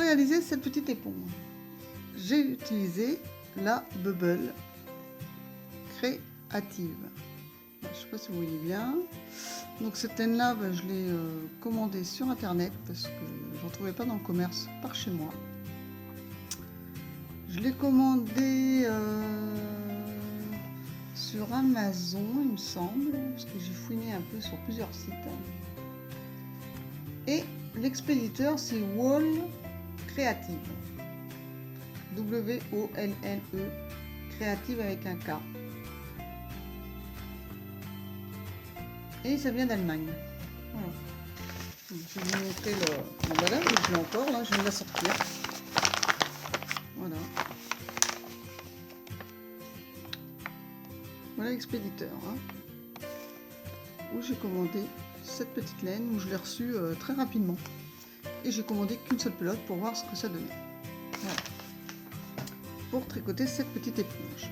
réaliser cette petite éponge, j'ai utilisé la Bubble Créative. Je ne sais pas si vous voyez bien. Donc cette laine-là, je l'ai commandée sur internet parce que je n'en trouvais pas dans le commerce par chez moi. Je l'ai commandée sur Amazon, il me semble, parce que j'ai fouiné un peu sur plusieurs sites. Et l'expéditeur, c'est Wolle Créative. W-O-L-L-E, Créative avec un K. Et ça vient d'Allemagne. Voilà. Donc, je vais vous montrer l'emballage, je l'ai encore, là, je viens de la sortir. Voilà. Voilà l'expéditeur. Hein, où j'ai commandé cette petite laine, où je l'ai reçue très rapidement. Et j'ai commandé qu'une seule pelote pour voir ce que ça donnait. Voilà. Pour tricoter cette petite éponge.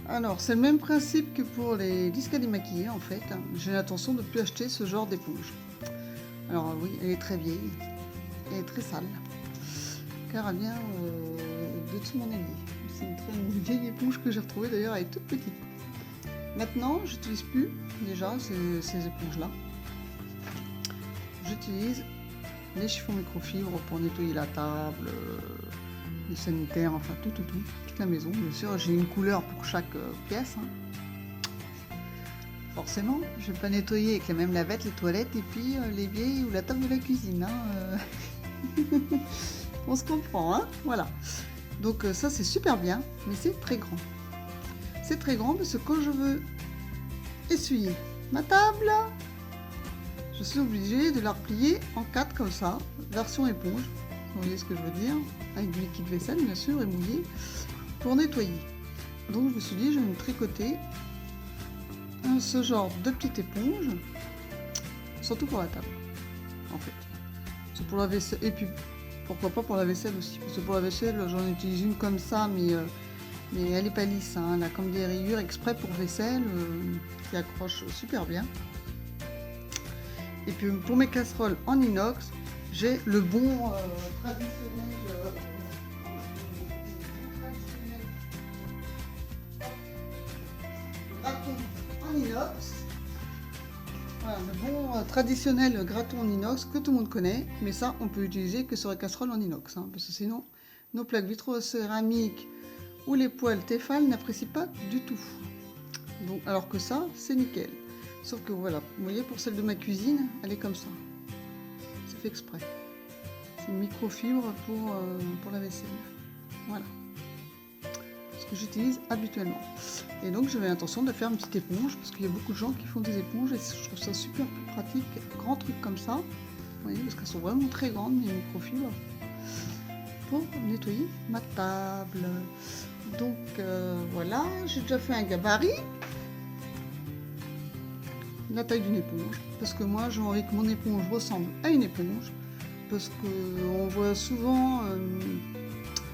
Alors, c'est le même principe que pour les disques à démaquiller en fait. J'ai l'intention de ne plus acheter ce genre d'éponge. Alors oui, elle est très vieille. Elle est très sale. Car elle vient de dessous mon ailier. C'est une vieille éponge que j'ai retrouvée d'ailleurs, elle est toute petite. Maintenant, j'utilise plus déjà ces éponges-là. J'utilise les chiffons microfibres pour nettoyer la table, les sanitaires, enfin tout, toute la maison. Bien sûr, j'ai une couleur pour chaque pièce. Hein. Forcément, je vais pas nettoyer avec la même lavette les toilettes et puis l'évier ou la table de la cuisine. Hein. On se comprend, hein, voilà. Donc ça c'est super bien, mais c'est très grand. C'est très grand parce que quand je veux essuyer ma table, je suis obligée de la replier en 4 comme ça, version éponge. Vous voyez ce que je veux dire, avec du liquide vaisselle bien sûr et mouillé pour nettoyer. Donc je me suis dit je vais me tricoter ce genre de petite éponge, surtout pour la table en fait. C'est pour la vaisselle et puis pourquoi pas pour la vaisselle aussi, parce que pour la vaisselle j'en utilise une comme ça mais elle est pas lisse, hein. Elle a comme des rayures exprès pour vaisselle qui accrochent super bien. Et puis pour mes casseroles en inox, j'ai le bon traditionnel graton en inox. Voilà, le bon traditionnel graton en inox que tout le monde connaît, mais ça on peut l'utiliser que sur les casseroles en inox, hein, parce que sinon nos plaques vitrocéramiques ou les poêles Tefal n'apprécient pas du tout. Donc, alors que ça, c'est nickel. Sauf que voilà, vous voyez, pour celle de ma cuisine, elle est comme ça. C'est fait exprès. C'est une microfibre pour la vaisselle. Voilà. Ce que j'utilise habituellement. Et donc, j'avais l'intention de faire une petite éponge, parce qu'il y a beaucoup de gens qui font des éponges, et je trouve ça super pratique. Grand truc comme ça. Vous voyez, parce qu'elles sont vraiment très grandes, mes microfibres. Pour nettoyer ma table. Donc voilà, j'ai déjà fait un gabarit, la taille d'une éponge, parce que moi j'ai envie que mon éponge ressemble à une éponge, parce qu'on voit souvent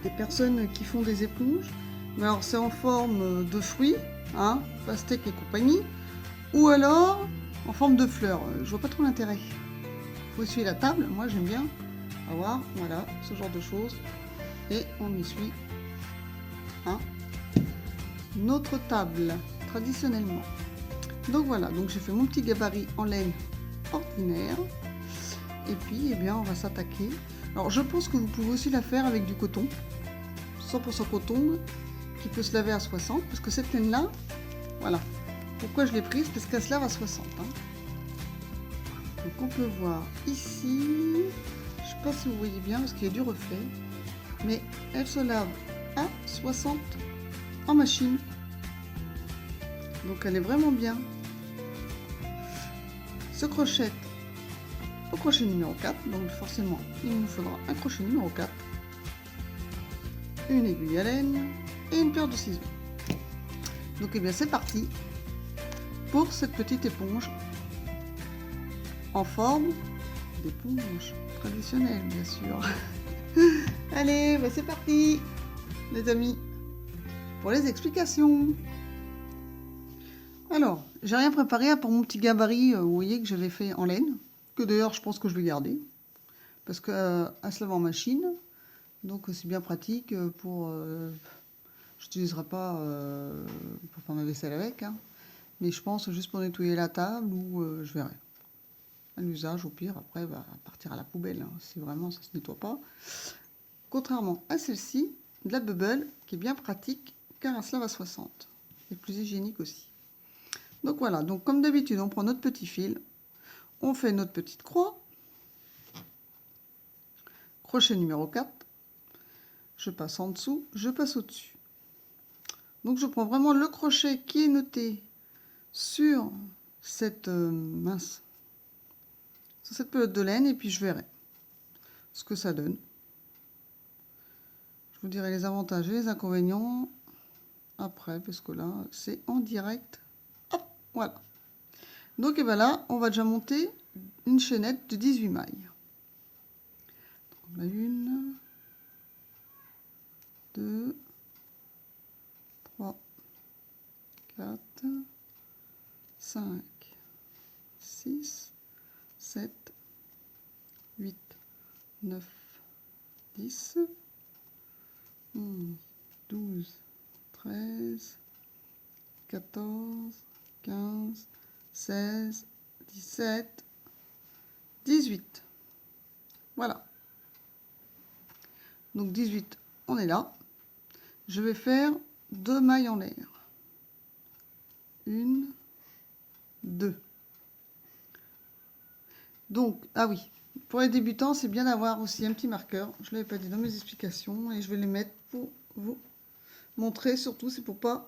des personnes qui font des éponges, mais alors c'est en forme de fruits, hein, pastèque et compagnie, ou alors en forme de fleurs. Je vois pas trop l'intérêt. Il faut essuyer la table, moi j'aime bien avoir, voilà, ce genre de choses, et on essuie notre table traditionnellement. Donc voilà, donc j'ai fait mon petit gabarit en laine ordinaire et puis eh bien on va s'attaquer. Alors je pense que vous pouvez aussi la faire avec du coton 100% coton qui peut se laver à 60 parce que cette laine là, voilà pourquoi je l'ai prise, parce qu'elle se lave à 60 hein. Donc on peut voir ici, je sais pas si vous voyez bien parce qu'il y a du reflet, mais elle se lave à 60 en machine, donc elle est vraiment bien. Ce crochet au crochet numéro 4, donc forcément il nous faudra un crochet numéro 4, une aiguille à laine et une paire de ciseaux. Donc et bien c'est parti pour cette petite éponge en forme d'éponge traditionnelle bien sûr. Allez, bah c'est parti les amis pour les explications. Alors, j'ai rien préparé pour mon petit gabarit, vous voyez que j'avais fait en laine, que d'ailleurs je pense que je vais garder. parce qu'elle se lave en machine, donc c'est bien pratique pour... je n'utiliserai pas pour faire ma vaisselle avec, hein, mais je pense juste pour nettoyer la table ou je verrai. À l'usage, au pire, après, va partir à la poubelle, hein, si vraiment ça ne se nettoie pas. Contrairement à celle-ci, de la Bubble, qui est bien pratique, car elle se lave à 60. Et plus hygiénique aussi. Donc voilà, donc comme d'habitude, on prend notre petit fil, on fait notre petite croix, crochet numéro 4, je passe en dessous, je passe au-dessus. Donc je prends vraiment le crochet qui est noté sur cette sur cette pelote de laine, et puis je verrai ce que ça donne. Je vous dirai les avantages et les inconvénients après, parce que là, c'est en direct. Hop, voilà. Donc, et ben là, on va déjà monter une chaînette de 18 mailles. Donc, on a 1, 2, 3, 4, 5, 6, 7, 8, 9, 10, 11, 12, 13, 14, 15, 16, 17, 18. Voilà. Donc 18, on est là. Je vais faire 2 mailles en l'air. 1, 2. Donc, ah oui, pour les débutants, c'est bien d'avoir aussi un petit marqueur. Je ne l'avais pas dit dans mes explications et je vais les mettre pour vous montrer. Surtout, c'est pour pas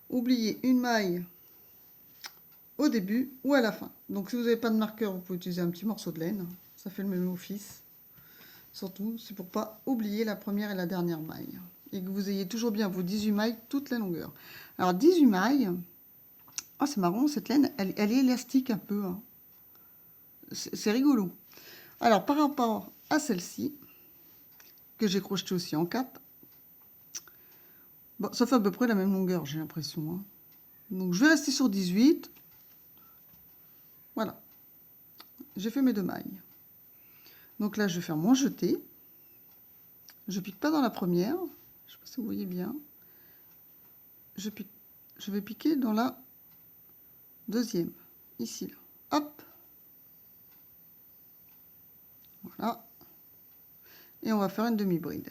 oublier une maille au début ou à la fin. Donc, si vous n'avez pas de marqueur, vous pouvez utiliser un petit morceau de laine. Ça fait le même office. Surtout, c'est pour pas oublier la première et la dernière maille. Et que vous ayez toujours bien vos 18 mailles toute la longueur. Alors, 18 mailles, oh, c'est marrant, cette laine, elle est élastique un peu. Hein. C'est rigolo. Alors, par rapport à celle-ci, que j'ai crochetée aussi en 4, bon, ça fait à peu près la même longueur, j'ai l'impression. Hein. Donc, je vais rester sur 18. Voilà. J'ai fait mes 2 mailles. Donc là, je vais faire mon jeté. Je pique pas dans la première. Je sais pas si vous voyez bien. Je vais piquer dans la deuxième. Ici, là. Hop. Voilà. Et on va faire une demi-bride.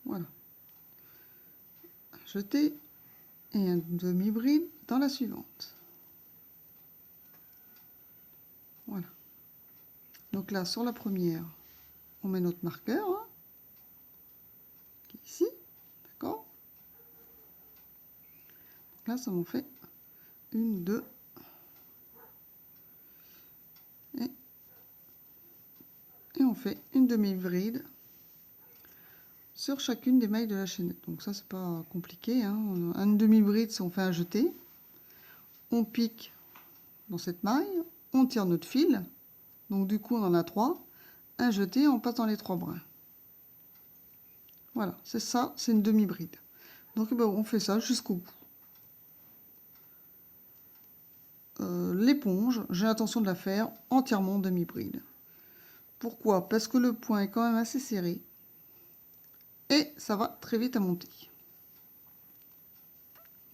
Voilà. Jeter et un demi-bride dans la suivante. Voilà. Donc là, sur la première, on met notre marqueur, hein, qui est ici. D'accord? Là, ça m'en fait 1, 2. Et on fait une demi-bride sur chacune des mailles de la chaînette. Donc ça, c'est pas compliqué. Hein. Une demi-bride, si on fait un jeté, on pique dans cette maille, on tire notre fil. Donc du coup, on en a 3. Un jeté, on passe dans les 3 brins. Voilà, c'est ça, c'est une demi-bride. Donc ben, on fait ça jusqu'au bout. L'éponge, j'ai l'intention de la faire entièrement demi-bride. Pourquoi? Parce que le point est quand même assez serré. Et ça va très vite à monter.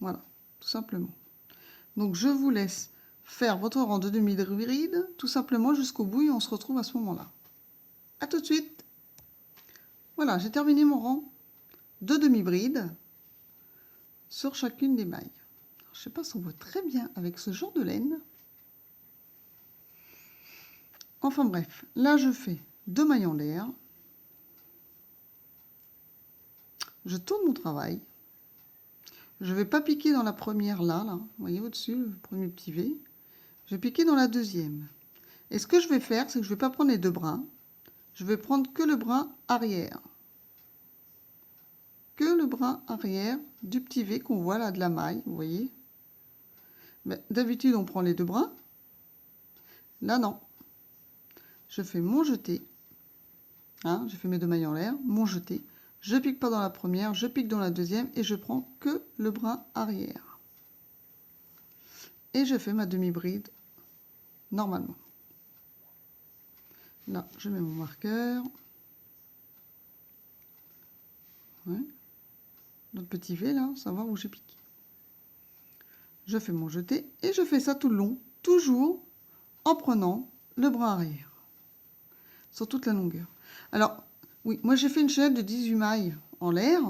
Voilà, tout simplement. Donc je vous laisse faire votre rang de demi-bride, tout simplement jusqu'au bout, et on se retrouve à ce moment-là. A tout de suite. Voilà, j'ai terminé mon rang de demi-bride sur chacune des mailles. Alors, je ne sais pas si on voit très bien avec ce genre de laine. Enfin bref, là je fais 2 mailles en l'air. Je tourne mon travail. Je ne vais pas piquer dans la première là, vous voyez au-dessus, le premier petit V. Je vais piquer dans la deuxième. Et ce que je vais faire, c'est que je ne vais pas prendre les 2 brins. Je vais prendre que le brin arrière. Que le brin arrière du petit V qu'on voit là de la maille, vous voyez. D'habitude, on prend les 2 brins. Là, non. Je fais mon jeté. Hein, j'ai fait mes 2 mailles en l'air, mon jeté. Je pique pas dans la première, je pique dans la deuxième et je prends que le brin arrière. Et je fais ma demi-bride normalement. Là, je mets mon marqueur. Ouais. Notre petit V, là, savoir où j'ai piqué. Je fais mon jeté et je fais ça tout le long, toujours en prenant le bras arrière, sur toute la longueur. Alors, oui, moi j'ai fait une chaînette de 18 mailles en l'air.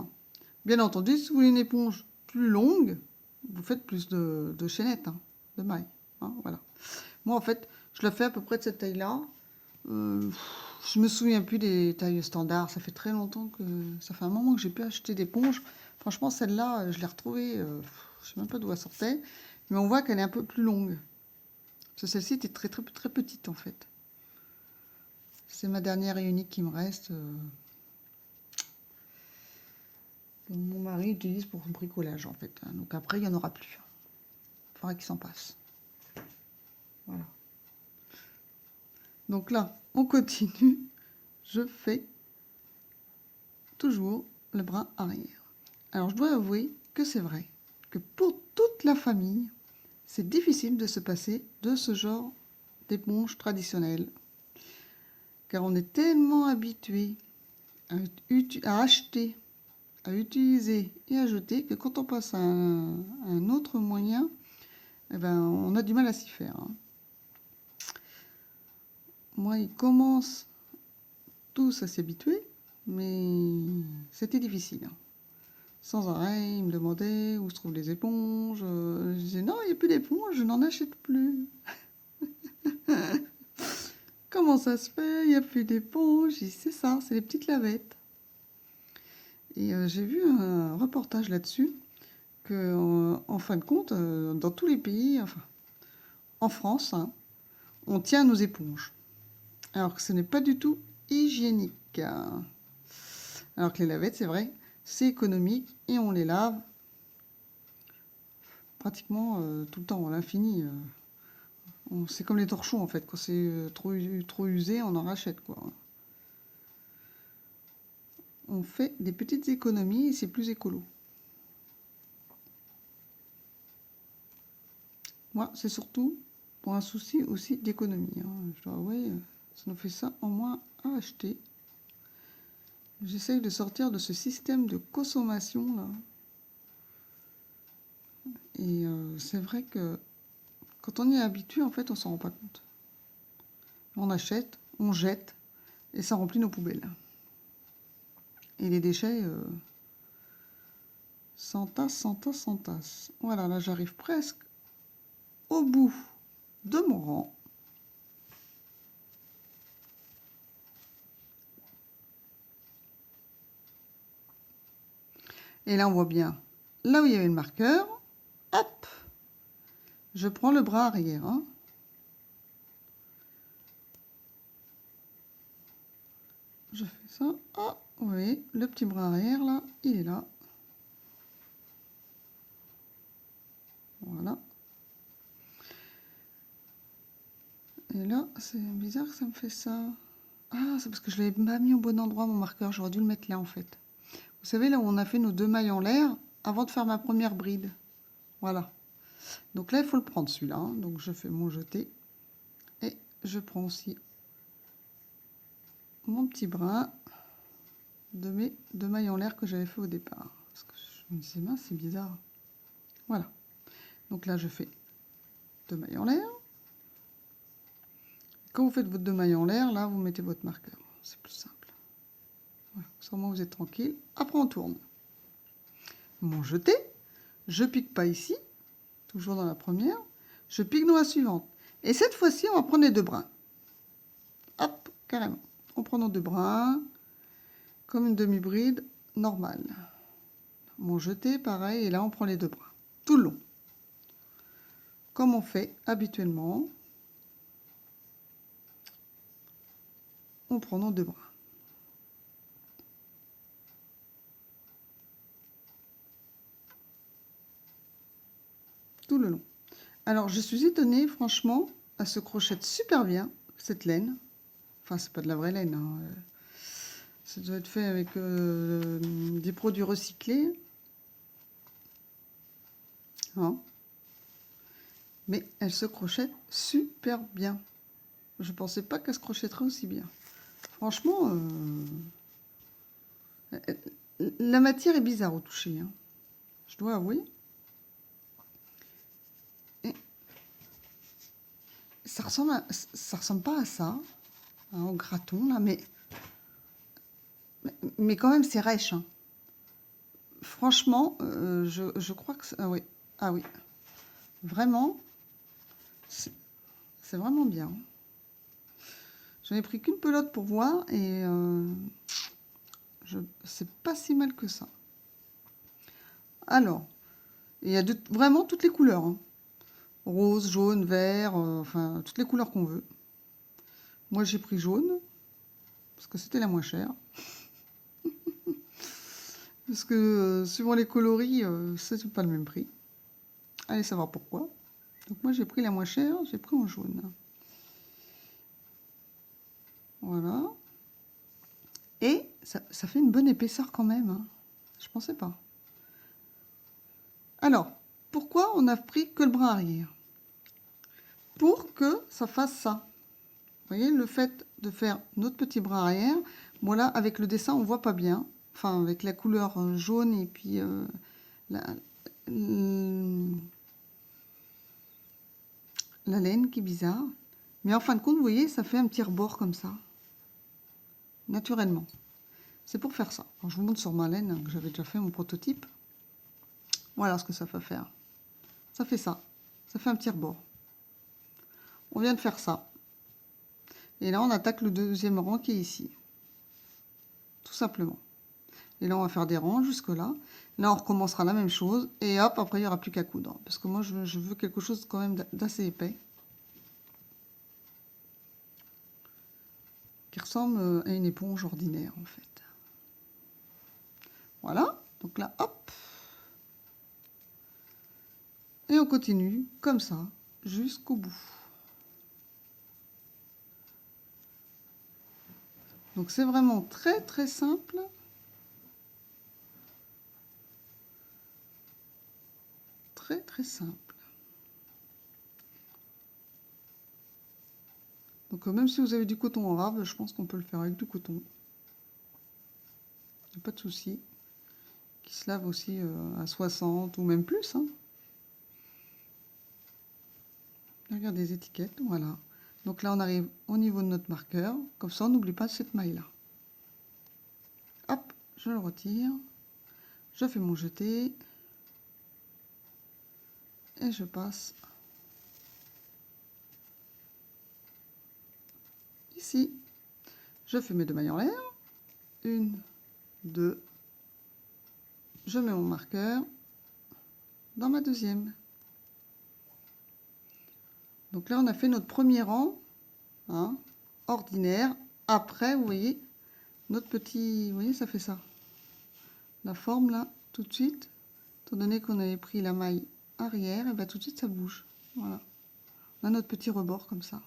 Bien entendu, si vous voulez une éponge plus longue, vous faites plus de chaînettes, hein, de mailles. Hein, voilà. Moi, en fait, je la fais à peu près de cette taille-là. Je me souviens plus des tailles standards. Ça fait très longtemps que... Ça fait un moment que j'ai pu acheter d'éponges. Franchement, celle-là, je l'ai retrouvée... je sais même pas d'où elle sortait. Mais on voit qu'elle est un peu plus longue. Parce que celle-ci était très, très, très petite, en fait. C'est ma dernière et unique qui me reste. Mon mari utilise pour son bricolage, en fait. Donc après, il n'y en aura plus. Il faudra qu'il s'en passe. Voilà. Donc là, on continue. Je fais toujours le bras arrière. Alors, je dois avouer que c'est vrai que pour toute la famille, c'est difficile de se passer de ce genre d'éponge traditionnelle. Car on est tellement habitué à acheter, à utiliser et à jeter que quand on passe à un autre moyen, eh ben, on a du mal à s'y faire. Hein. Moi, ils commencent tous à s'y habituer, mais c'était difficile. Hein. Sans arrêt, ils me demandaient où se trouvent les éponges. Je disais non, il n'y a plus d'éponges, je n'en achète plus. Comment ça se fait? Il n'y a plus d'éponges. C'est ça, c'est les petites lavettes. Et j'ai vu un reportage là-dessus que, en fin de compte, dans tous les pays, enfin, en France, hein, on tient nos éponges. Alors que ce n'est pas du tout hygiénique. Alors que les lavettes, c'est vrai, c'est économique et on les lave pratiquement tout le temps, à l'infini. C'est comme les torchons en fait, quand c'est trop usé, on en rachète quoi. On fait des petites économies et c'est plus écolo. Moi, c'est surtout pour un souci aussi d'économie. Hein. Je dois avouer, ça nous fait ça en moins à acheter. J'essaye de sortir de ce système de consommation là. Et c'est vrai que quand on y est habitué, en fait, on s'en rend pas compte. On achète, on jette, et ça remplit nos poubelles. Et les déchets s'entassent, s'entassent, s'entassent. Voilà, là j'arrive presque au bout de mon rang. Et là on voit bien, là où il y avait le marqueur, hop, je prends le bras arrière. Hein. Je fais ça. Oh, vous voyez, le petit bras arrière là, il est là. Voilà. Et là, c'est bizarre que ça me fait ça. Ah, c'est parce que je ne l'avais pas mis au bon endroit, mon marqueur. J'aurais dû le mettre là, en fait. Vous savez, là où on a fait nos 2 mailles en l'air, avant de faire ma première bride. Voilà. Donc là, il faut le prendre, celui-là. Hein. Donc, je fais mon jeté. Et je prends aussi mon petit brin de mes 2 mailles en l'air que j'avais fait au départ. Parce que je me disais, mince, c'est bizarre. Voilà. Donc là, je fais 2 mailles en l'air. Quand vous faites votre 2 mailles en l'air, là, vous mettez votre marqueur. C'est plus simple. Voilà. Sûrement, vous êtes tranquille. Après, on tourne. Mon jeté. Je pique pas ici. Toujours dans la première. Je pique dans la suivante. Et cette fois-ci, on va prendre les 2 brins. Hop, carrément. On prend nos 2 brins. Comme une demi-bride normale. Mon jeté, pareil. Et là, on prend les 2 brins. Tout le long. Comme on fait habituellement. On prend nos 2 bras. Tout le long. Alors, je suis étonnée, franchement, elle se crochette super bien, cette laine. Enfin, c'est pas de la vraie laine. Hein. Ça doit être fait avec des produits recyclés. Hein. Mais elle se crochette super bien. Je pensais pas qu'elle se crochetterait aussi bien. Franchement, la matière est bizarre au toucher, hein. Je dois avouer. Et ça ressemble pas à ça, hein, au graton là, mais quand même c'est rêche, hein. Franchement, je crois que ah oui, vraiment, c'est vraiment bien. J'en ai pris qu'une pelote pour voir et c'est pas si mal que ça. Alors, il y a vraiment toutes les couleurs, hein. Rose, jaune, vert, enfin toutes les couleurs qu'on veut. Moi j'ai pris jaune parce que c'était la moins chère. Parce que suivant les coloris, c'est pas le même prix. Allez savoir pourquoi. Donc moi j'ai pris la moins chère, j'ai pris en jaune. Voilà. Et ça fait une bonne épaisseur quand même, hein. Je pensais pas. Alors, pourquoi on a pris que le bras arrière? Pour que ça fasse ça. Vous voyez, le fait de faire notre petit bras arrière, bon là, avec le dessin, on voit pas bien. Enfin, avec la couleur jaune et puis la laine qui est bizarre. Mais en fin de compte, vous voyez, ça fait un petit rebord comme ça. Naturellement. C'est pour faire ça. Alors, je vous montre sur ma laine, hein, que j'avais déjà fait mon prototype. Voilà ce que ça fait faire. Ça fait ça. Ça fait un petit rebord. On vient de faire ça. Et là, on attaque le deuxième rang qui est ici. Tout simplement. Et là, on va faire des rangs jusque là. Là, on recommencera la même chose. Et hop, après, il n'y aura plus qu'à coudre. Parce que moi, je veux quelque chose quand même d'assez épais. Qui ressemble à une éponge ordinaire, en fait. Voilà. Donc là, hop. Et on continue comme ça jusqu'au bout. Donc c'est vraiment très très simple. Très très simple. Donc même si vous avez du coton en rave, je pense qu'on peut le faire avec du coton. Il n'y a pas de souci. Qui se lave aussi à 60 ou même plus, hein. Regardez les étiquettes, voilà. Donc là on arrive au niveau de notre marqueur. Comme ça on n'oublie pas cette maille là. Hop, je le retire. Je fais mon jeté. Et je passe ici. Je fais mes 2 mailles en l'air. 1, 2. Je mets mon marqueur dans ma deuxième. Donc là, on a fait notre premier rang, hein, ordinaire. Après, vous voyez, notre petit... Vous voyez, ça fait ça. La forme, là, tout de suite, étant donné qu'on avait pris la maille arrière, et bien tout de suite, ça bouge. Voilà. On a notre petit rebord comme ça.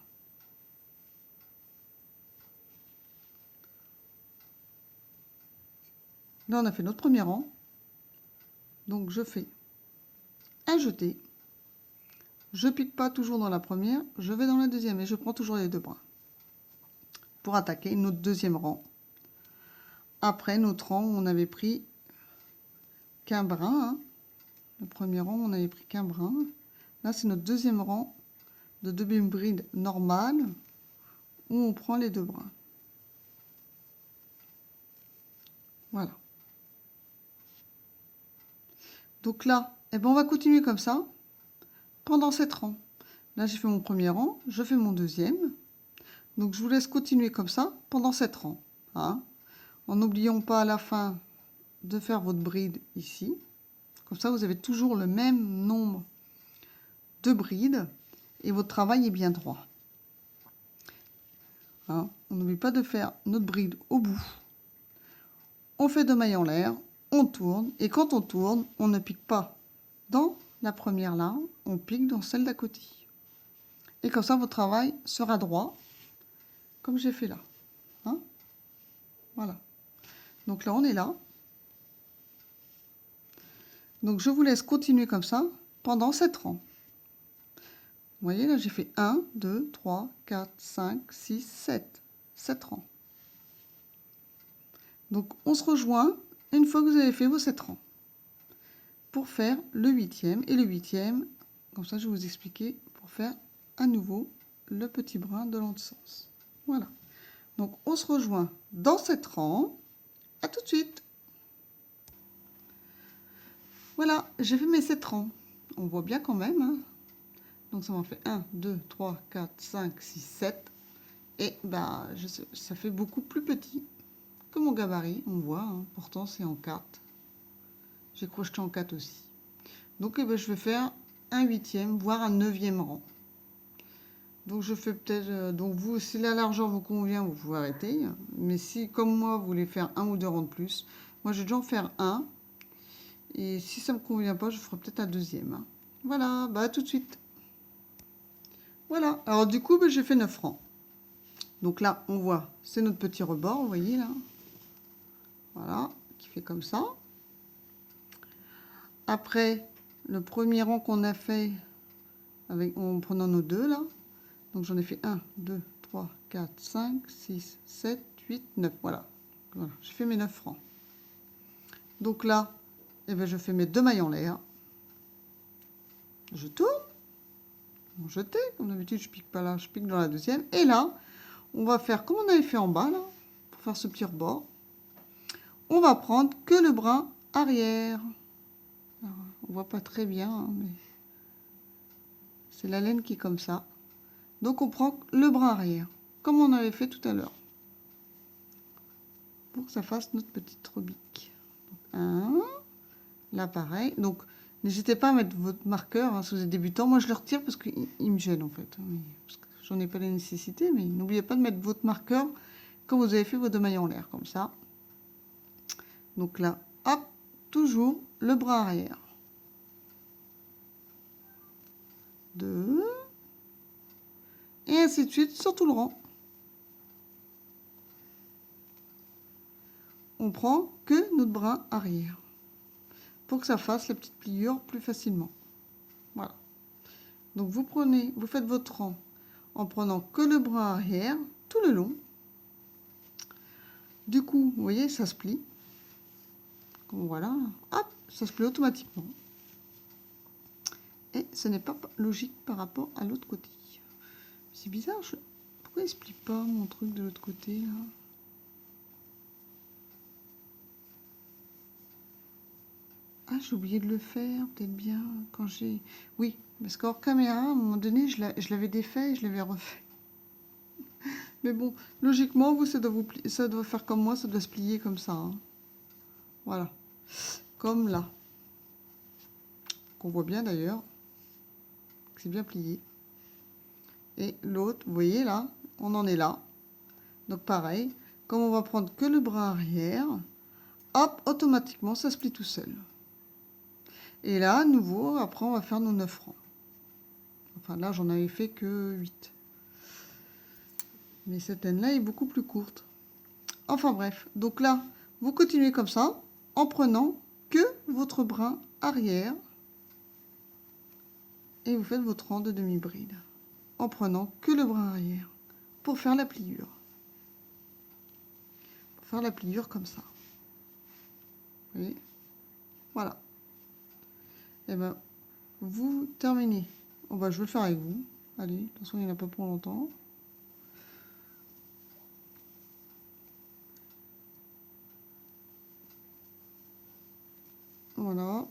Là, on a fait notre premier rang. Donc, je fais un jeté. Je pique pas toujours dans la première, je vais dans la deuxième et je prends toujours les 2 bras. Pour attaquer notre deuxième rang. Après, notre rang, on avait pris qu'un brin, hein. Le premier rang, on n'avait pris qu'un brin. Là, c'est notre deuxième rang de demi-bride normale où on prend les 2 brins. Voilà. Donc là, eh ben, on va continuer comme ça pendant 7 rangs. Là, j'ai fait mon premier rang, je fais mon deuxième. Donc, je vous laisse continuer comme ça pendant 7 rangs, hein, en n'oubliant pas à la fin de faire votre bride ici. Comme ça, vous avez toujours le même nombre de brides et votre travail est bien droit. Hein, on n'oublie pas de faire notre bride au bout. On fait 2 mailles en l'air, on tourne, et quand on tourne, on ne pique pas dans la première là, on pique dans celle d'à côté. Et comme ça, votre travail sera droit, comme j'ai fait là. Hein, voilà. Donc là, on est là. Donc je vous laisse continuer comme ça pendant 7 rangs. Vous voyez, là, j'ai fait 1, 2, 3, 4, 5, 6, 7. 7 rangs. Donc, on se rejoint une fois que vous avez fait vos 7 rangs pour faire le 8e. Et le 8e, comme ça, je vais vous expliquer pour faire à nouveau le petit brin de l'autre sens. Voilà. Donc, on se rejoint dans 7 rangs. À tout de suite. Voilà, j'ai fait mes 7 rangs. On voit bien quand même, hein. Donc ça m'en fait 1, 2, 3, 4, 5, 6, 7. Et bah, ça fait beaucoup plus petit que mon gabarit, on voit. Hein. Pourtant, c'est en 4. J'ai crocheté en 4 aussi. Donc eh ben, je vais faire un 8e, voire un 9e rang. Donc je fais peut-être... donc vous, si la largeur vous convient, vous pouvez arrêter. Mais si, comme moi, vous voulez faire un ou deux rangs de plus, moi, je vais déjà en faire un. Et si ça ne me convient pas, je ferai peut-être un deuxième. Hein. Voilà, bah à tout de suite. Voilà, alors du coup, bah, j'ai fait 9 rangs. Donc là, on voit, c'est notre petit rebord, vous voyez là. Voilà, qui fait comme ça. Après, le premier rang qu'on a fait en prenant nos deux là. Donc j'en ai fait 1, 2, 3, 4, 5, 6, 7, 8, 9. Voilà, voilà j'ai fait mes 9 rangs. Donc là, eh ben, je fais mes 2 mailles en l'air. Je tourne. Jeter, comme d'habitude, je pique pas là, je pique dans la deuxième. Et là, on va faire comme on avait fait en bas, là, pour faire ce petit rebord. On va prendre que le brin arrière. Alors, on voit pas très bien, hein, mais c'est la laine qui est comme ça. Donc on prend le brin arrière, comme on avait fait tout à l'heure, pour que ça fasse notre petite rebique. Donc, là pareil. Donc n'hésitez pas à mettre votre marqueur hein, si vous êtes débutant. Moi je le retire parce qu'il me gêne en fait. Parce que j'en ai pas la nécessité, mais n'oubliez pas de mettre votre marqueur quand vous avez fait vos 2 mailles en l'air, comme ça. Donc là, hop, toujours le bras arrière. 2. Et ainsi de suite sur tout le rang. On prend que notre brin arrière. Pour que ça fasse la petite pliure plus facilement. Voilà. Donc vous prenez, vous faites votre rang en prenant que le brin arrière tout le long. Du coup, vous voyez, ça se plie. Voilà, hop, ça se plie automatiquement. Et ce n'est pas logique par rapport à l'autre côté. C'est bizarre, pourquoi il se plie pas mon truc de l'autre côté là? Ah, j'ai oublié de le faire, peut-être bien quand j'ai... Oui, parce qu'hors caméra, à un moment donné, je l'avais défait et je l'avais refait. Mais bon, logiquement, vous, ça doit faire comme moi, ça doit se plier comme ça. Hein. Voilà. Comme là. Qu'on voit bien d'ailleurs. C'est bien plié. Et l'autre, vous voyez là, on en est là. Donc pareil, comme on va prendre que le bras arrière, hop, automatiquement, ça se plie tout seul. Et là, à nouveau, après, on va faire nos 9 rangs. Enfin, là, j'en avais fait que 8. Mais cette laine-là est beaucoup plus courte. Enfin bref, donc là, vous continuez comme ça, en prenant que votre brin arrière. Et vous faites votre rang de demi-bride. En prenant que le brin arrière. Pour faire la pliure. Pour faire la pliure comme ça. Vous voyez? Voilà. Et ben, vous terminez. Oh bah, je vais le faire avec vous. Allez, de toute façon, il n'y en a pas pour longtemps. Voilà.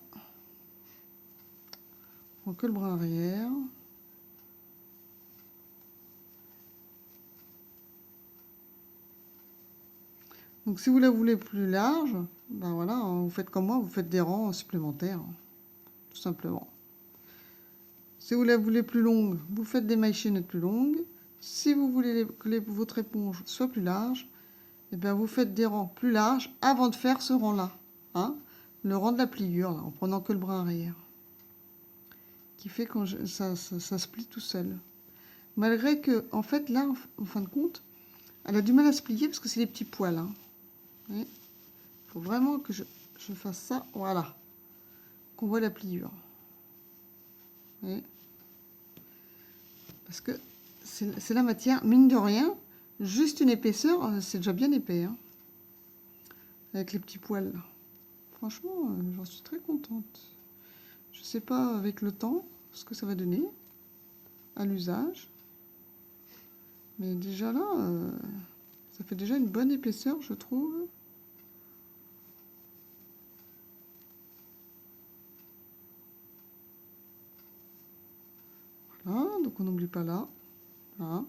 On prend que le bras arrière. Donc si vous la voulez plus large, ben voilà, vous faites comme moi, vous faites des rangs supplémentaires. Tout simplement. Si vous la voulez plus longue, vous faites des mailles chaînettes plus longues. Si vous voulez que votre éponge soit plus large, et bien vous faites des rangs plus larges avant de faire ce rang-là. Hein, le rang de la pliure, là, en prenant que le bras arrière. Qui fait que ça se plie tout seul. Malgré que, en fait, là, en fin de compte, elle a du mal à se plier parce que c'est les petits poils. Hein. Il faut vraiment que je fasse ça, voilà. Qu'on voit la pliure. Parce que c'est la matière, mine de rien, juste une épaisseur, c'est déjà bien épais. Hein, avec les petits poils. Franchement, j'en suis très contente. Je sais pas avec le temps ce que ça va donner à l'usage. Mais déjà là, ça fait déjà une bonne épaisseur, je trouve. Voilà, donc on n'oublie pas là. Voilà.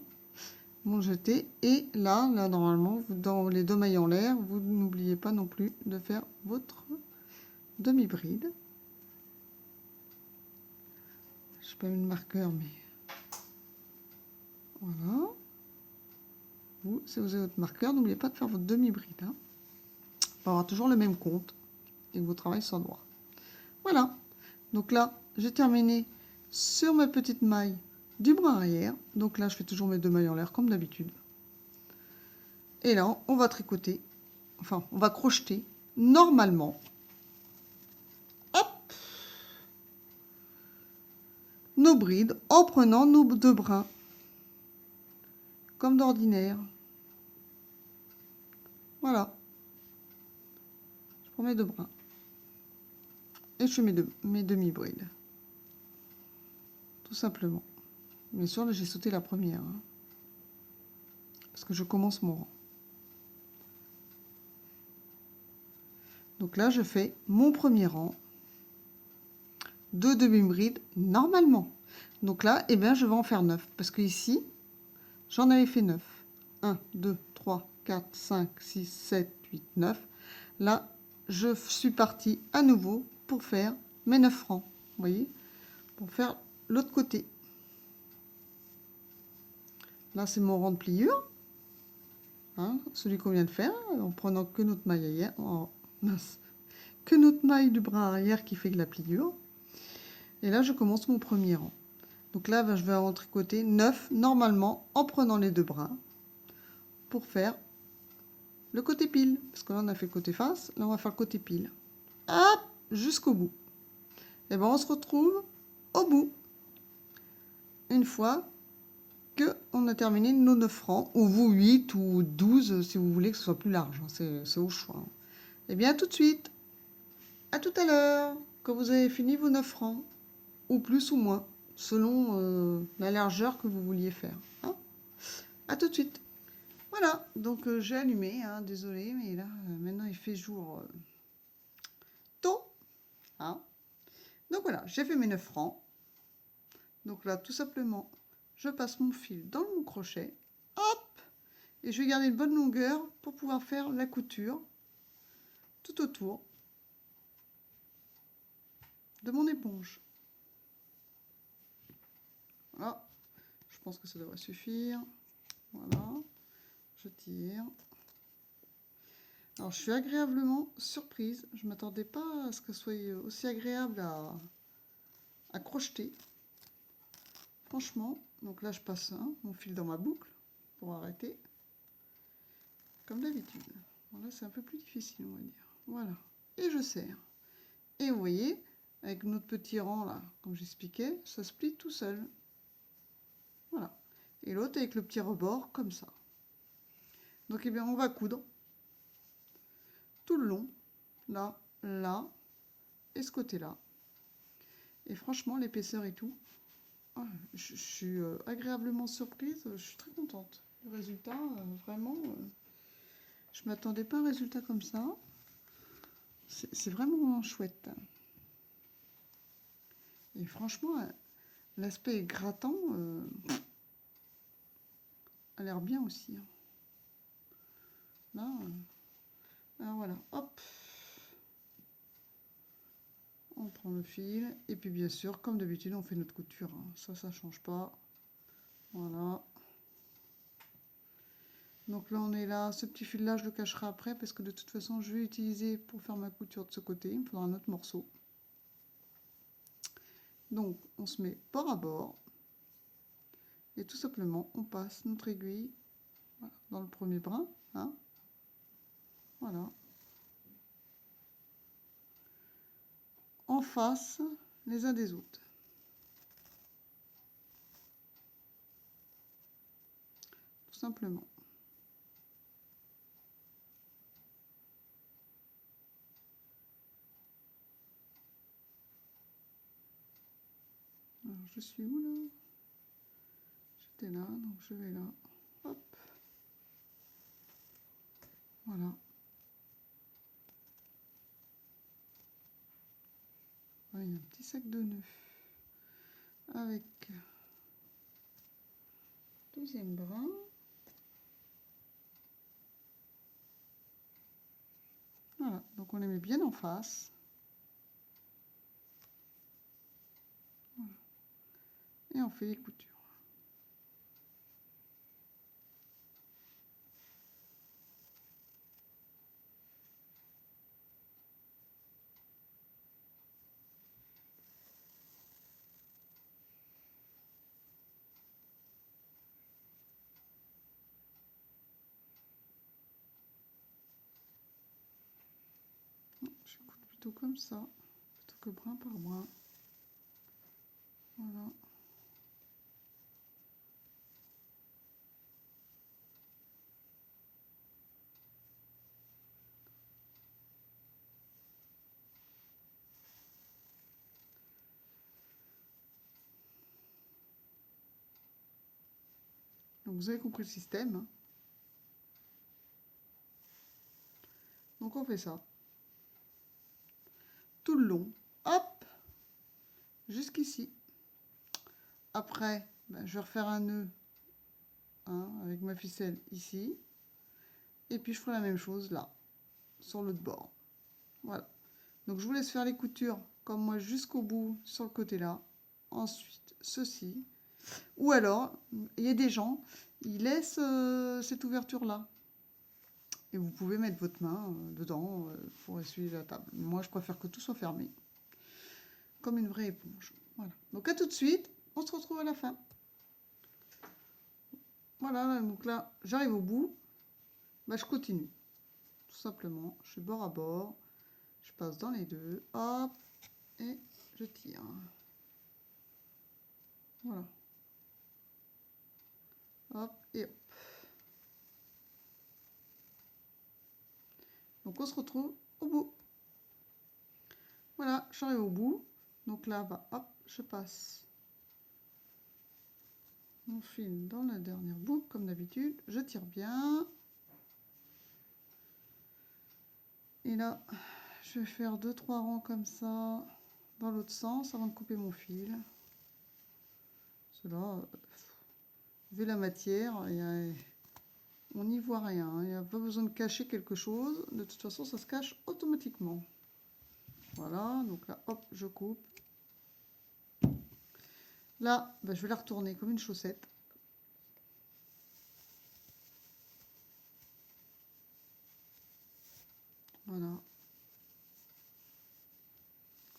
Mon jeté. Et là, normalement, dans les 2 mailles en l'air, vous n'oubliez pas non plus de faire votre demi-bride. Je n'ai pas mis de marqueur, mais voilà. Vous, si vous avez votre marqueur, n'oubliez pas de faire votre demi-bride. Hein, pour avoir toujours le même compte et que vos travails soient droits. Voilà. Donc là, j'ai terminé sur ma petite maille du bras arrière. Donc là, je fais toujours mes 2 mailles en l'air comme d'habitude. Et là, on va tricoter, enfin, on va crocheter normalement. Hop, nos brides en prenant nos 2 brins, comme d'ordinaire. Voilà. Je prends mes 2 brins. Et je fais mes demi-brides. Tout simplement. Bien sûr, là, j'ai sauté la première. Hein, parce que je commence mon rang. Donc là, je fais mon premier rang de demi-bride normalement. Donc là, eh bien, je vais en faire 9. Parce que ici, j'en avais fait 9. 1, 2, 3, 4, 5, 6, 7, 8, 9. Là, je suis partie à nouveau pour faire mes 9 rangs. Vous voyez, pour faire l'autre côté. Là, c'est mon rang de pliure. Hein, celui qu'on vient de faire, en prenant que notre maille arrière. Oh, mince. Que notre maille du bras arrière qui fait de la pliure. Et là, je commence mon premier rang. Donc là, ben, je vais en tricoter 9 normalement en prenant les 2 bras pour faire le côté pile. Parce que là, on a fait le côté face, là, on va faire le côté pile. Hop, jusqu'au bout. Et ben, on se retrouve au bout. Une fois que on a terminé nos 9 rangs, ou vous 8 ou 12 si vous voulez que ce soit plus large. Hein, c'est au choix. Et bien, tout de suite. À tout à l'heure, quand vous avez fini vos 9 rangs, ou plus ou moins, selon la largeur que vous vouliez faire. Hein, à tout de suite. Voilà, donc j'ai allumé, hein, désolé, mais là, maintenant il fait jour tôt. Hein. Donc voilà, j'ai fait mes 9 rangs. Donc là, tout simplement, je passe mon fil dans mon crochet. Hop, et je vais garder une bonne longueur pour pouvoir faire la couture tout autour de mon éponge. Voilà, je pense que ça devrait suffire. Voilà, je tire. Alors, je suis agréablement surprise. Je ne m'attendais pas à ce que ce soit aussi agréable à crocheter. Franchement, donc là, je passe mon fil dans ma boucle pour arrêter. Comme d'habitude. Bon, là, c'est un peu plus difficile, on va dire. Voilà. Et je serre. Et vous voyez, avec notre petit rang, là, comme j'expliquais, ça se plie tout seul. Voilà. Et l'autre avec le petit rebord, comme ça. Donc, eh bien, on va coudre tout le long. Là, là, et ce côté-là. Et franchement, l'épaisseur et tout, je suis agréablement surprise. Je suis très contente. Le résultat, vraiment, je ne m'attendais pas à un résultat comme ça. C'est vraiment chouette. Et franchement, l'aspect grattant a l'air bien aussi. Là, alors voilà, hop. On prend le fil. Et puis bien sûr, comme d'habitude, on fait notre couture. Ça ne change pas. Voilà. Donc là, on est là. Ce petit fil-là, je le cacherai après parce que de toute façon, je vais l'utiliser pour faire ma couture de ce côté. Il me faudra un autre morceau. Donc, on se met bord à bord. Et tout simplement, on passe notre aiguille dans le premier brin. Hein, voilà. En face les uns des autres. simplement. Alors, je suis où là? J'étais là, donc je vais là. Hop. Voilà. Il y a un petit sac de nœuds avec deuxième brin. Voilà, donc on les met bien en face. Voilà. Et on fait les coutures. Je coute plutôt comme ça, plutôt que brin par brin. Voilà. Donc vous avez compris le système. Hein. Donc on fait ça. Tout le long. Hop, jusqu'ici. Après, ben, je vais refaire un nœud avec ma ficelle ici. Et puis je ferai la même chose là, sur l'autre bord. Voilà. Donc je vous laisse faire les coutures comme moi jusqu'au bout sur le côté là. Ensuite, ceci. Ou alors, il y a des gens, ils laissent cette ouverture là. Et vous pouvez mettre votre main dedans pour essuyer la table. Moi, je préfère que tout soit fermé. Comme une vraie éponge. Voilà. Donc à tout de suite. On se retrouve à la fin. Voilà, donc là, j'arrive au bout. Bah, je continue. Tout simplement. Je suis bord à bord. Je passe dans les deux. Hop. Et je tire. Voilà. Hop et hop. Donc on se retrouve au bout. Voilà, j'arrive au bout. Donc là, bah, hop, je passe mon fil dans la dernière boucle, comme d'habitude. Je tire bien. Et là, je vais faire 2-3 rangs comme ça, dans l'autre sens, avant de couper mon fil. Cela, vu la matière, on n'y voit rien. Il n'y a pas besoin de cacher quelque chose. De toute façon, ça se cache automatiquement. Voilà, donc là, hop, je coupe. Là, bah, je vais la retourner comme une chaussette. Voilà.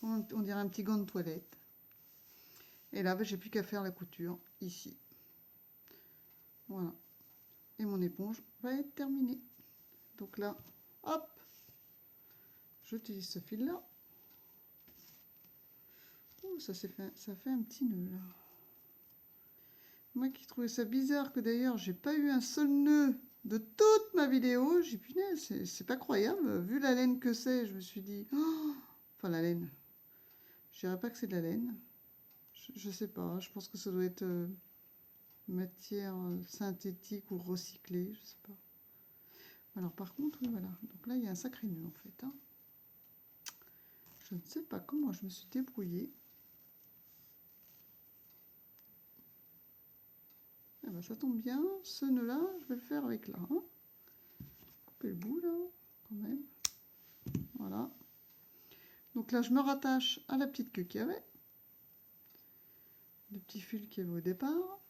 On dirait un petit gant de toilette. Et là, bah, j'ai plus qu'à faire la couture ici. Voilà. Et mon éponge va être terminée. Donc là, hop, j'utilise ce fil-là. Oh, ça fait un petit nœud là. Moi qui trouvais ça bizarre que d'ailleurs j'ai pas eu un seul nœud de toute ma vidéo, j'ai dit punaise, c'est pas croyable. Vu la laine que c'est, je me suis dit, oh, enfin la laine, je dirais pas que c'est de la laine. Je sais pas, je pense que ça doit être matière synthétique ou recyclée, je sais pas. Alors par contre, oui, voilà. Donc là, il y a un sacré nœud en fait. Hein. Je ne sais pas comment je me suis débrouillée. Eh ben, ça tombe bien, ce nœud-là, je vais le faire avec là. Hein. Couper le bout là, quand même. Voilà. Donc là, je me rattache à la petite queue qu'il y avait. Le petit fil qu'il y avait au départ.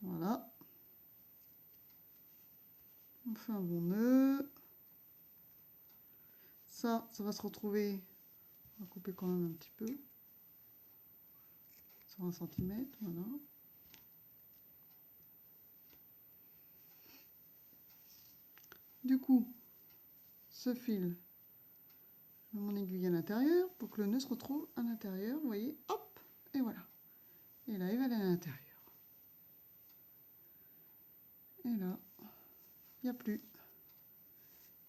Voilà. On fait un bon nœud. Ça va se retrouver. On va couper quand même un petit peu. Sur 1 cm, voilà. Du coup, ce fil, je mets mon aiguille à l'intérieur pour que le nœud se retrouve à l'intérieur. Vous voyez, hop, et voilà. Et là, il va aller à l'intérieur. Et là, il n'y a plus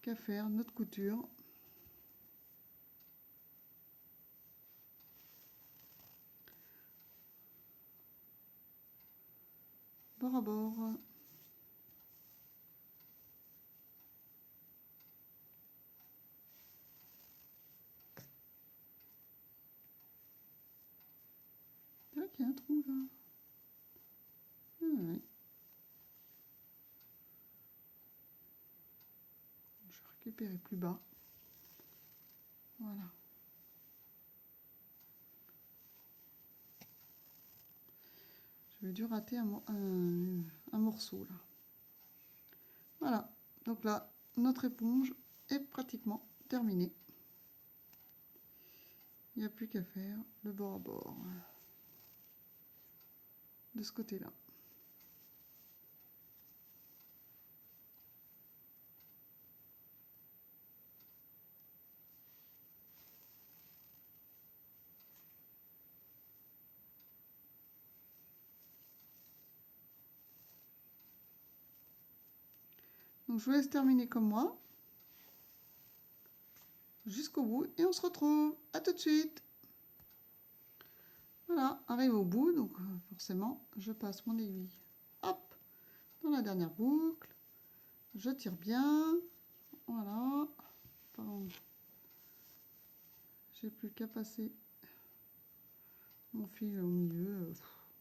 qu'à faire notre couture. Bord à bord. Tac, il y a un trou là. Ah, oui. Je vais récupérer plus bas. Voilà. J'ai dû rater un morceau là. Voilà. Donc là, notre éponge est pratiquement terminée. Il n'y a plus qu'à faire le bord à bord. De ce côté-là. Donc je vous laisse terminer comme moi. Jusqu'au bout et on se retrouve. À tout de suite. Voilà, arrive au bout, donc forcément je passe mon aiguille. Hop, dans la dernière boucle. Je tire bien. Voilà. J'ai plus qu'à passer mon fil au milieu.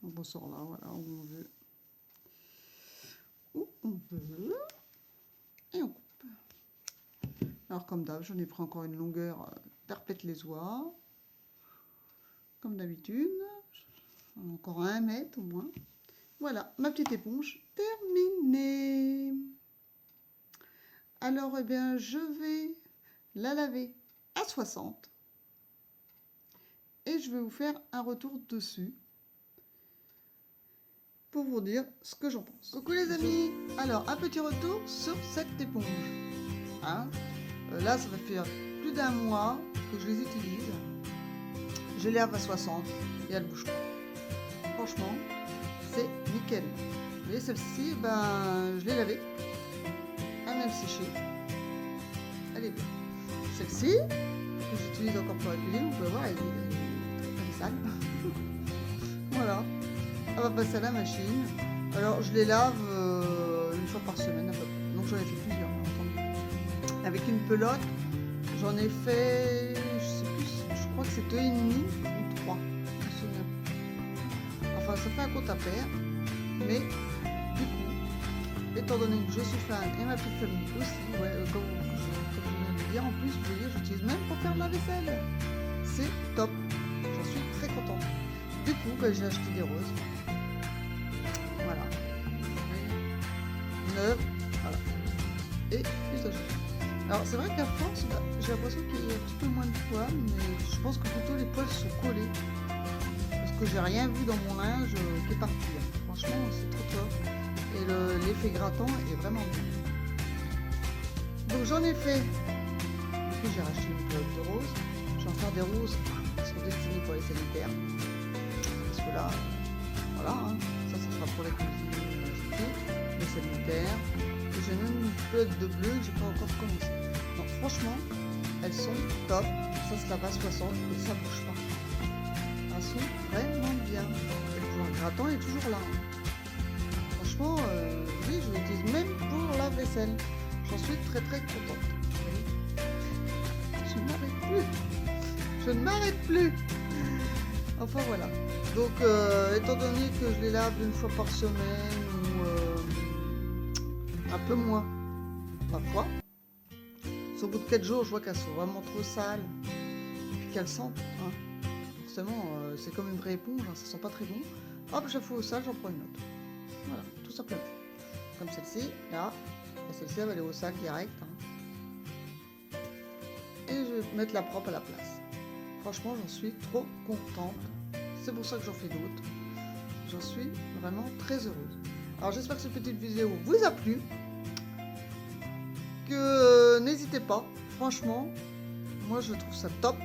On ressort là, voilà, où on veut. Où on veut. Et on coupe. Alors comme d'hab, j'en ai pris encore une longueur perpète les oies. Comme d'habitude. Encore 1 mètre au moins. Voilà, ma petite éponge terminée. Alors, eh bien, je vais la laver à 60. Et je vais vous faire un retour dessus. Pour vous dire ce que j'en pense. Coucou les amis. Alors, un petit retour sur cette éponge. Hein, là, ça va faire plus d'1 mois que je les utilise. Je les lave à 60 et elle ne bouge pas. Franchement, c'est nickel. Vous voyez, celle-ci, ben, je l'ai lavée. Elle même séchée. Elle est bien. Celle-ci, que j'utilise encore pour la cuisine, vous pouvez voir, elle est sale. Voilà. Elle va passer à la machine. Alors, je les lave 1 fois par semaine à peu près. Donc, j'en ai fait plusieurs, bien entendu. Avec une pelote, j'en ai fait, je sais plus, je crois que c'est 2,5 ou 3. Je me souviens. Enfin, ça fait un compte à pair. Mais, du coup, étant donné que je suis fan et ma petite famille aussi, ouais, comme je viens de dire, en plus, vous voyez, j'utilise même pour faire de la vaisselle. C'est top. J'en suis très contente. Du coup, ben, j'ai acheté des roses. Voilà. Neuve. Voilà. Et usagées. Alors, c'est vrai qu'à force, bah, j'ai l'impression qu'il y a un petit peu moins de poils, mais je pense que plutôt les poils sont collés. Parce que j'ai rien vu dans mon linge qui est parti. Franchement, c'est trop top. Et l'effet grattant est vraiment bien. Donc, j'en ai fait. Du coup, j'ai racheté une pelote de roses. Je vais en faire des roses qui sont destinées pour les sanitaires. Parce que là, voilà, hein, ça sera pour la cuisine, les sanitaires. Et j'ai même une pelote de bleu que j'ai pas encore commencé. Donc franchement, elles sont top. Ça se lave à 60 et ça bouge pas. Elles sont vraiment bien. Et le pouvoir grattant est toujours là. Franchement, oui, je l'utilise même pour la vaisselle. J'en suis très très contente. Je ne m'arrête plus. Je ne m'arrête plus. Enfin voilà. Donc, étant donné que je les lave 1 fois par semaine ou un peu moins parfois, au bout de 4 jours, je vois qu'elles sont vraiment trop sales et puis qu'elles sentent. Hein. Forcément, c'est comme une vraie éponge, hein, ça sent pas très bon. Hop, je la fous au sale, j'en prends une autre. Voilà, tout simplement. Comme celle-ci, là, et celle-ci, elle va aller au sac direct. Hein. Et je vais mettre la propre à la place. Franchement, j'en suis trop contente. C'est pour ça que j'en fais d'autres. J'en suis vraiment très heureuse. Alors j'espère que cette petite vidéo vous a plu. Que n'hésitez pas. Franchement, moi je trouve ça top.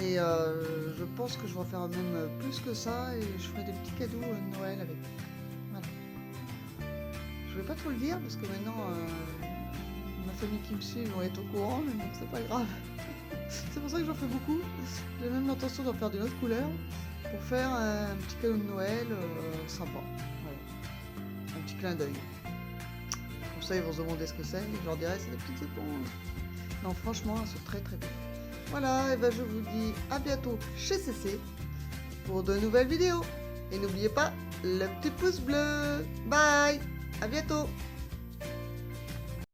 Et je pense que je vais en faire même plus que ça et je ferai des petits cadeaux de Noël avec. Voilà. Je vais pas trop le dire parce que maintenant ma famille qui me suit vont être au courant, mais bon, c'est pas grave. C'est pour ça que j'en fais beaucoup. J'ai même l'intention d'en faire d'une autre couleur pour faire un petit cadeau de Noël sympa. Voilà. Un petit clin d'œil. Comme ça, ils vont se demander ce que c'est et je leur dirai c'est des petites éponges. Non, franchement, elles sont très très belles. Voilà, et ben je vous dis à bientôt chez CC pour de nouvelles vidéos. Et n'oubliez pas le petit pouce bleu. Bye, à bientôt.